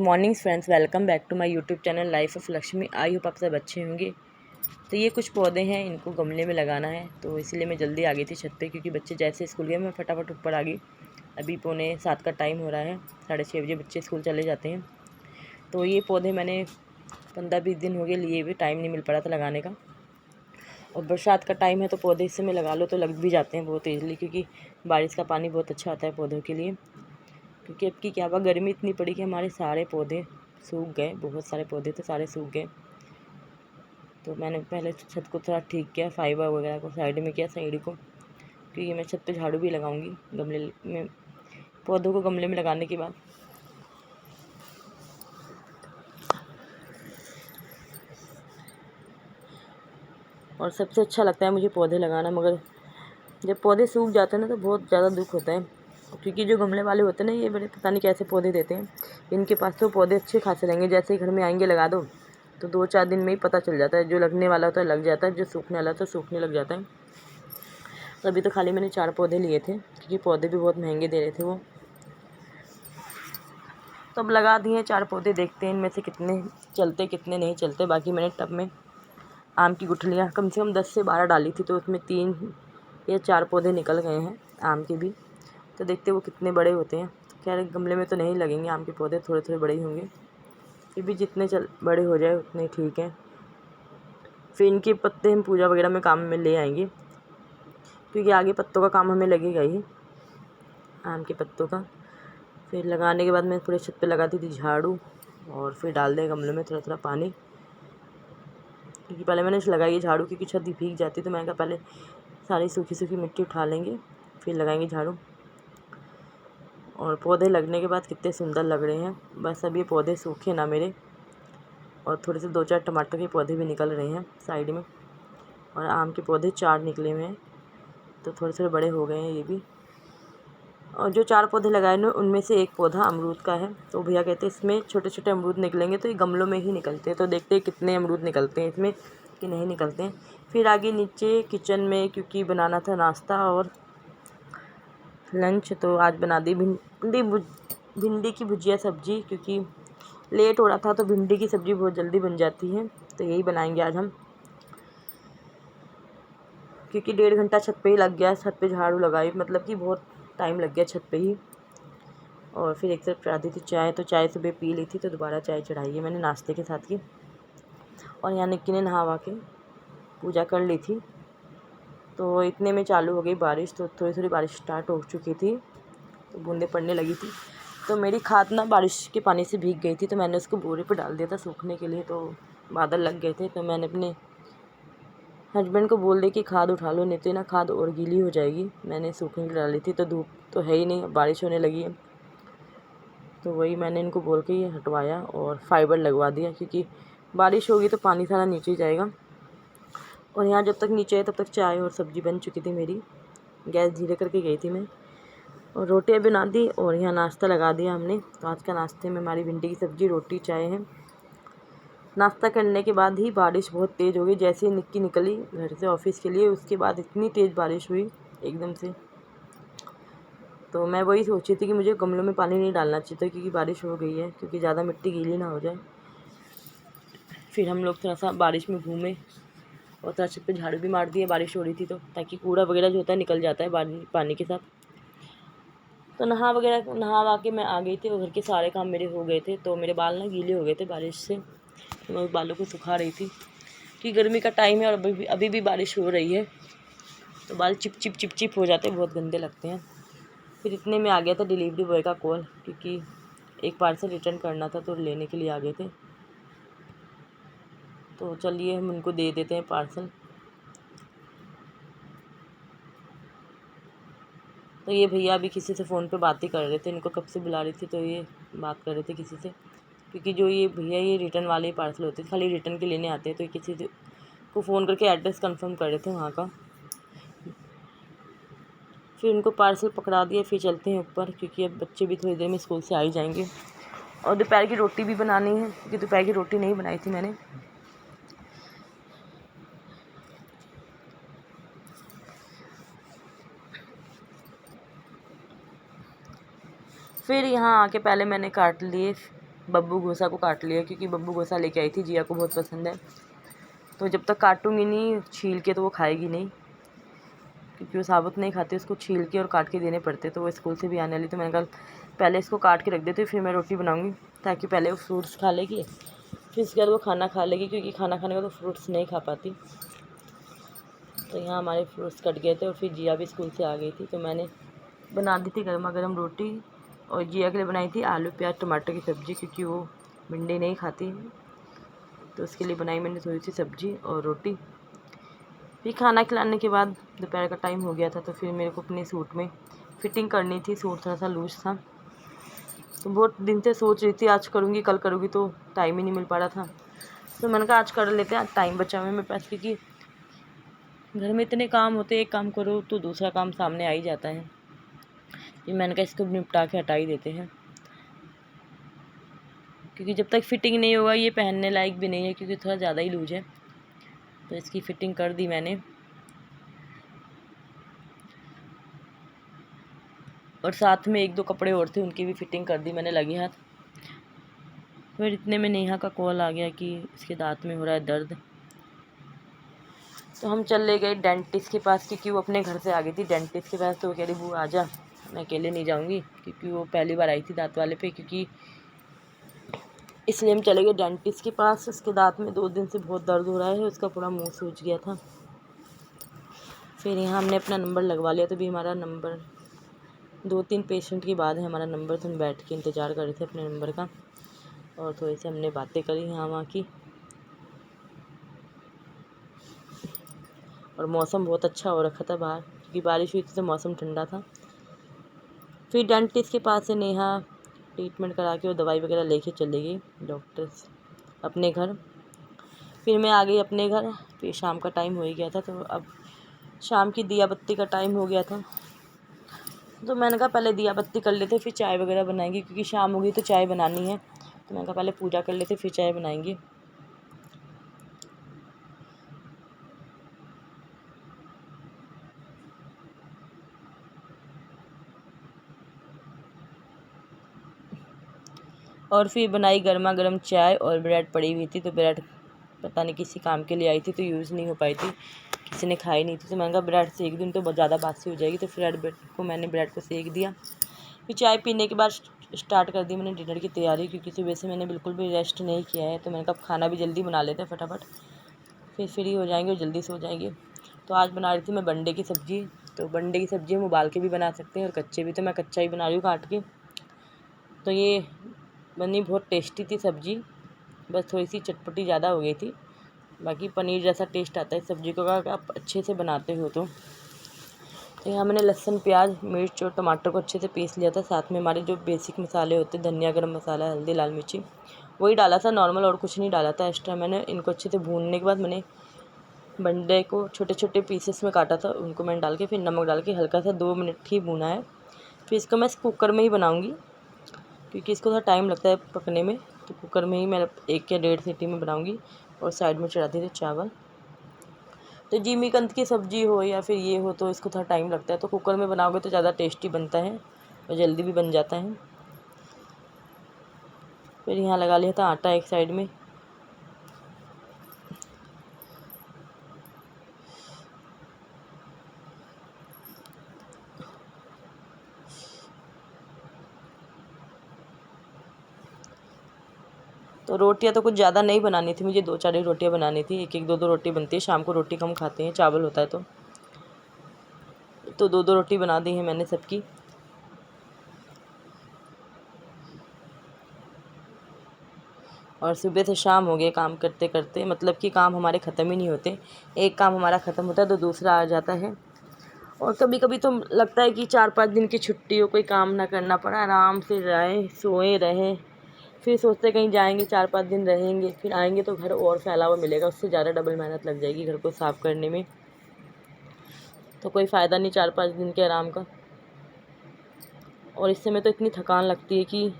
Morning friends, welcome back to my YouTube channel life of Lakshmi. I hope आप सब अच्छे होंगे। तो ये कुछ पौधे हैं, इनको गमले में लगाना है, तो इसलिए मैं जल्दी आ गई थी छत पे, क्योंकि बच्चे जैसे स्कूल गए मैं फटाफट ऊपर आ गई। अभी 6:45 का टाइम हो रहा है, 6:30 बजे बच्चे स्कूल चले जाते हैं। तो ये पौधे मैंने 15-20 दिन हो गए लिए हुए, टाइम नहीं मिल पड़ा था लगाने का। और बरसात का टाइम है तो पौधे इस समय लगा लो तो लग भी जाते हैं बहुत ईज़िली, क्योंकि बारिश का पानी बहुत अच्छा आता है पौधों के लिए। क्योंकि अब की क्या हुआ, गर्मी इतनी पड़ी कि हमारे सारे पौधे सूख गए, बहुत सारे पौधे थे सारे सूख गए। तो मैंने पहले छत को थोड़ा ठीक किया, फाइबर वगैरह को साइड में किया, साइड को, क्योंकि मैं छत पे झाड़ू भी लगाऊंगी गमले में, पौधों को गमले में लगाने के बाद। और सबसे अच्छा लगता है मुझे पौधे लगाना, मगर जब पौधे सूख जाते हैं ना तो बहुत ज़्यादा दुख होता है, क्योंकि जो गमले वाले होते हैं ना, ये बड़े पता नहीं कैसे पौधे देते हैं। इनके पास तो पौधे अच्छे खासे रहेंगे, जैसे ही घर में आएंगे लगा दो तो 2-4 दिन में ही पता चल जाता है, जो लगने वाला होता है लग जाता है, जो सूखने वाला होता है सूखने लग जाता है। तो अभी तो खाली मैंने 4 पौधे लिए थे, क्योंकि पौधे भी बहुत महंगे दे रहे थे वो। तो अब लगा दिए 4 पौधे, देखते हैं इनमें से कितने चलते कितने नहीं चलते। बाकी मैंने टब में आम की गुठलियाँ कम से कम 10 से 12 डाली थी, तो उसमें 3 या 4 पौधे निकल गए हैं आम के भी। तो देखते वो कितने बड़े होते हैं। खैर गमले में तो नहीं लगेंगे आम के पौधे, थोड़े थोड़े बड़े ही होंगे, फिर भी जितने बड़े हो जाए उतने ठीक हैं। फिर इनके पत्ते हम पूजा वगैरह में काम में ले आएंगे, क्योंकि आगे पत्तों का काम हमें लगेगा ही, आम के पत्तों का। फिर लगाने के बाद मैं पूरे छत पे लगाती थी झाड़ू, और फिर डाल दें गमलों में थोड़ा थोड़ा पानी, क्योंकि पहले मैंने लगाई झाड़ू, क्योंकि छत भीग जाती, तो मैंने कहा पहले सारी सूखी सूखी मिट्टी उठा लेंगे फिर लगाएंगे झाड़ू। और पौधे लगने के बाद कितने सुंदर लग रहे हैं। बस अब ये पौधे सूखे ना मेरे, और थोड़े से 2-4 टमाटर के पौधे भी निकल रहे हैं साइड में, और आम के पौधे 4 निकले हुए हैं, तो थोड़े थोड़े बड़े हो गए हैं ये भी। और जो 4 पौधे लगाए ना, उनमें से एक पौधा अमरूद का है, तो भैया कहते हैं इसमें छोटे छोटे अमरूद निकलेंगे, तो ये गमलों में ही निकलते हैं, तो देखते हैं कितने अमरूद निकलते हैं इसमें कि नहीं निकलते हैं। फिर आगे नीचे किचन में, क्योंकि बनाना था नाश्ता और लंच, तो आज बना दी भिंडी की भुजिया सब्जी, क्योंकि लेट हो रहा था तो भिंडी की सब्ज़ी बहुत जल्दी बन जाती है, तो यही बनाएंगे आज हम। क्योंकि 1.5 घंटा छत पे ही लग गया, छत पे झाड़ू लगाई, मतलब कि बहुत टाइम लग गया छत पे ही। और फिर एक तरफ चढ़ा दी थी चाय, तो चाय सुबह पी ली थी, तो दोबारा चाय चढ़ाई है मैंने नाश्ते के साथ की। और यहाँ निक्की ने नहा के पूजा कर ली थी, तो इतने में चालू हो गई बारिश, तो थोड़ी थोड़ी बारिश स्टार्ट हो चुकी थी, तो बूंदें पड़ने लगी थी। तो मेरी खाद ना बारिश के पानी से भीग गई थी, तो मैंने उसको बोरे पे डाल दिया था सूखने के लिए, तो बादल लग गए थे, तो मैंने अपने हस्बैंड को बोल दिया कि खाद उठा लो, नहीं तो ना खाद और गीली हो जाएगी। मैंने सूखने के डाली थी, तो धूप तो है ही नहीं, बारिश होने लगी है, तो वही मैंने इनको बोल के ये हटवाया और फाइबर लगवा दिया, क्योंकि बारिश होगी तो पानी सारा नीचे जाएगा। और यहाँ जब तक नीचे है तब तक चाय और सब्ज़ी बन चुकी थी मेरी, गैस धीरे करके गई थी मैं, और रोटियाँ बना दी, और यहाँ नाश्ता लगा दिया हमने। तो आज का नाश्ते में हमारी भिंडी की सब्ज़ी, रोटी, चाय है। नाश्ता करने के बाद ही बारिश बहुत तेज़ हो गई, जैसे ही निक्की निकली घर से ऑफिस के लिए, उसके बाद इतनी तेज़ बारिश हुई एकदम से। तो मैं वही सोची थी कि मुझे गमलों में पानी नहीं डालना चाहिए था, क्योंकि बारिश हो गई है, क्योंकि ज़्यादा मिट्टी गीली ना हो जाए। फिर हम लोग थोड़ा सा बारिश में घूमे, और थोड़ा छत पे झाड़ू भी मार दिए, बारिश हो रही थी तो, ताकि कूड़ा वगैरह जो होता है निकल जाता है पानी के साथ। तो नहा के मैं आ गई थी, और घर के सारे काम मेरे हो गए थे। तो मेरे बाल ना गीले हो गए थे बारिश से, तो मैं बालों को सुखा रही थी, कि गर्मी का टाइम है और अभी भी बारिश हो रही है, तो बाल चिप चिप चिप चिप हो जाते हैं, बहुत गंदे लगते हैं। फिर इतने में आ गया था डिलीवरी बॉय का कॉल, क्योंकि एक पार्सल रिटर्न करना था, तो लेने के लिए आ गए थे। तो चलिए हम उनको दे देते हैं पार्सल। तो ये भैया अभी किसी से फ़ोन पे बात ही कर रहे थे, इनको कब से बुला रही थी, तो ये बात कर रहे थे किसी से, क्योंकि जो ये भैया ये रिटर्न वाले ही पार्सल होते हैं, खाली रिटर्न के लेने आते हैं, तो किसी को फ़ोन करके एड्रेस कंफर्म कर रहे थे वहाँ का। फिर उनको पार्सल पकड़ा दिया, फिर चलते हैं ऊपर, क्योंकि अब बच्चे भी थोड़ी देर में स्कूल से आ ही जाएंगे। और दोपहर की रोटी भी बनानी है, क्योंकि दोपहर की रोटी नहीं बनाई थी मैंने। फिर यहाँ आके पहले मैंने काट लिए बब्बू घोसा को काट लिया, क्योंकि बब्बू घोसा लेके आई थी, जिया को बहुत पसंद है। तो जब तक काटूंगी नहीं छील के तो वो खाएगी नहीं, क्योंकि वो साबुत नहीं खाती, उसको छील के और काट के देने पड़ते। तो वो स्कूल से भी आने वाली, तो मैंने कहा पहले इसको काट के रख देती, फिर मैं रोटी बनाऊँगी, ताकि पहले वो फ्रूट्स खा लेगी, फिर इसके बाद वो खाना खा लेगी, क्योंकि खाना खाने का तो फ्रूट्स नहीं खा पाती। तो यहाँ हमारे फ्रूट्स कट गए थे और फिर जिया भी स्कूल से आ गई थी। तो मैंने बना दी थी गर्मा गर्म रोटी, और जिया के लिए बनाई थी आलू प्याज टमाटर की सब्ज़ी, क्योंकि वो भिंडी नहीं खाती, तो उसके लिए बनाई मैंने थोड़ी सी सब्ज़ी और रोटी। फिर खाना खिलाने के बाद दोपहर का टाइम हो गया था, तो फिर मेरे को अपने सूट में फ़िटिंग करनी थी। सूट थोड़ा सा लूज था, तो बहुत दिन से सोच रही थी आज करूँगी कल करूँगी, तो टाइम ही नहीं मिल पा रहा था। तो मैंने कहा आज कर लेते हैं, आज टाइम बचा हुआ है मेरे पास, क्योंकि घर में इतने काम होते, एक काम करो तो दूसरा काम सामने आ ही जाता है। फिर मैंने कहा इसको निपटा के हटा ही देते हैं, क्योंकि जब तक फिटिंग नहीं होगा ये पहनने लायक भी नहीं है, क्योंकि थोड़ा ज़्यादा ही लूज है। तो इसकी फ़िटिंग कर दी मैंने, और साथ में एक दो कपड़े और थे उनकी भी फ़िटिंग कर दी मैंने लगे हाथ। फिर इतने में नेहा का कॉल आ गया कि इसके दांत में हो रहा है दर्द। तो हम चले गए डेंटिस्ट के पास, क्योंकि वो अपने घर से आ गई थी डेंटिस्ट के पास। तो वो कह रही बुआ आजा, मैं अकेले नहीं जाऊंगी, क्योंकि वो पहली बार आई थी दांत वाले पे, क्योंकि इसलिए हम चले गए डेंटिस्ट के पास। उसके दांत में 2 दिन से बहुत दर्द हो रहा है, उसका पूरा मुंह सूज गया था। फिर यहाँ हमने अपना नंबर लगवा लिया, तो भी हमारा नंबर 2-3 पेशेंट के बाद है हमारा नंबर। तो हम बैठ के इंतज़ार कर रहे थे अपने नंबर का, और थोड़ी सी हमने बातें करी यहाँ वहाँ की। और मौसम बहुत अच्छा हो रखा था बाहर, क्योंकि बारिश हुई थी तो मौसम ठंडा था। फिर डेंटिस्ट के पास से नेहा ट्रीटमेंट करा के और दवाई वगैरह लेके चले गई डॉक्टर्स अपने घर। फिर मैं आ गई अपने घर। फिर शाम का टाइम हो ही गया था, तो अब शाम की दिया बत्ती का टाइम हो गया था। तो मैंने कहा पहले दिया बत्ती कर लेते, फिर चाय वगैरह बनाएंगे, क्योंकि शाम हो गई तो चाय बनानी है। तो मैंने कहा पहले पूजा कर लेते, फिर चाय बनाएंगे। और फिर बनाई गर्मा गर्म चाय, और ब्रेड पड़ी हुई थी, तो ब्रेड पता नहीं किसी काम के लिए आई थी तो यूज़ नहीं हो पाई थी, किसी ने खाई नहीं थी। तो मैंने कहा ब्रेड सेक दूँ तो बहुत ज़्यादा बासी हो जाएगी, तो फिर ब्रेड को सेक दिया। फिर चाय पीने के बाद स्टार्ट कर दी मैंने डिनर की तैयारी, क्योंकि सुबह से मैंने बिल्कुल भी रेस्ट नहीं किया है। तो मैंने कहा खाना भी जल्दी बना लेते हैं फटाफट, फिर फ्री हो जाएंगे और जल्दी सो जाएंगे। तो आज बना रही थी मैं बंडे की सब्ज़ी। तो बंडे की सब्ज़ी हम उबाल के भी बना सकते हैं और कच्चे भी, तो मैं कच्चा ही बना रही हूँ काट के। तो ये बनी बहुत टेस्टी थी सब्ज़ी, बस थोड़ी सी चटपटी ज़्यादा हो गई थी। बाकी पनीर जैसा टेस्ट आता है सब्ज़ी को, अगर आप अच्छे से बनाते हो तो। यहाँ मैंने लहसुन प्याज मिर्च और टमाटर को अच्छे से पीस लिया था। साथ में हमारे जो बेसिक मसाले होते हैं, धनिया गरम मसाला हल्दी लाल मिर्ची, वही डाला था नॉर्मल, और कुछ नहीं डाला था एक्स्ट्रा। मैंने इनको अच्छे से भूनने के बाद मैंने बंडे को छोटे छोटे पीसेस में काटा था, उनको मैंने डाल के फिर नमक डाल के हल्का सा 2 मिनट ही भूना है। फिर इसको मैं कुकर में ही बनाऊँगी, क्योंकि इसको थोड़ा टाइम लगता है पकने में। तो कुकर में ही मैं 1 या 1.5 सीटी में बनाऊँगी, और साइड में चढ़ा दी थी चावल। तो जिमीकंद की सब्ज़ी हो या फिर ये हो, तो इसको थोड़ा टाइम लगता है। तो कुकर में बनाओगे तो ज़्यादा टेस्टी बनता है और जल्दी भी बन जाता है। फिर यहाँ लगा लिया था आटा एक साइड में। तो रोटियां तो कुछ ज़्यादा नहीं बनानी थी मुझे, 2-4 ही रोटियां बनानी थी। 1-1 2-2 रोटी बनती है, शाम को रोटी कम खाते हैं, चावल होता है तो 2-2 रोटी बना दी है मैंने सबकी। और सुबह से शाम हो गए काम करते करते, मतलब कि काम हमारे ख़त्म ही नहीं होते। एक काम हमारा ख़त्म होता है तो दूसरा आ जाता है। और कभी कभी तो लगता है कि 4-5 दिन की छुट्टी हो, कोई काम ना करना पड़ा, आराम से रहें सोए रहें। फिर सोचते कहीं जाएंगे, 4-5 दिन रहेंगे, फिर आएंगे तो घर और फैला हुआ मिलेगा, उससे ज़्यादा डबल मेहनत लग जाएगी घर को साफ़ करने में। तो कोई फ़ायदा नहीं 4-5 दिन के आराम का। और इससे में तो इतनी थकान लगती है कि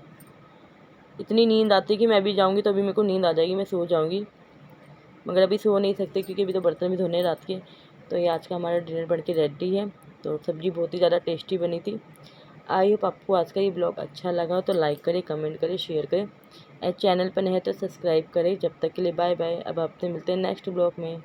इतनी नींद आती है कि मैं भी जाऊंगी तो अभी मेरे को नींद आ जाएगी, मैं सो जाऊंगी। मगर अभी सो नहीं सकते, क्योंकि अभी तो बर्तन भी धोने रात के। तो ये आज का हमारा डिनर बन के रेडी है। तो सब्ज़ी बहुत ही ज़्यादा टेस्टी बनी थी। आई होप आपको आज का ये ब्लॉग अच्छा लगा हो तो लाइक करें, कमेंट करें, शेयर करें। चैनल पर नहीं है तो सब्सक्राइब करें। जब तक के लिए बाय बाय। अब आपसे मिलते हैं नेक्स्ट ब्लॉग में।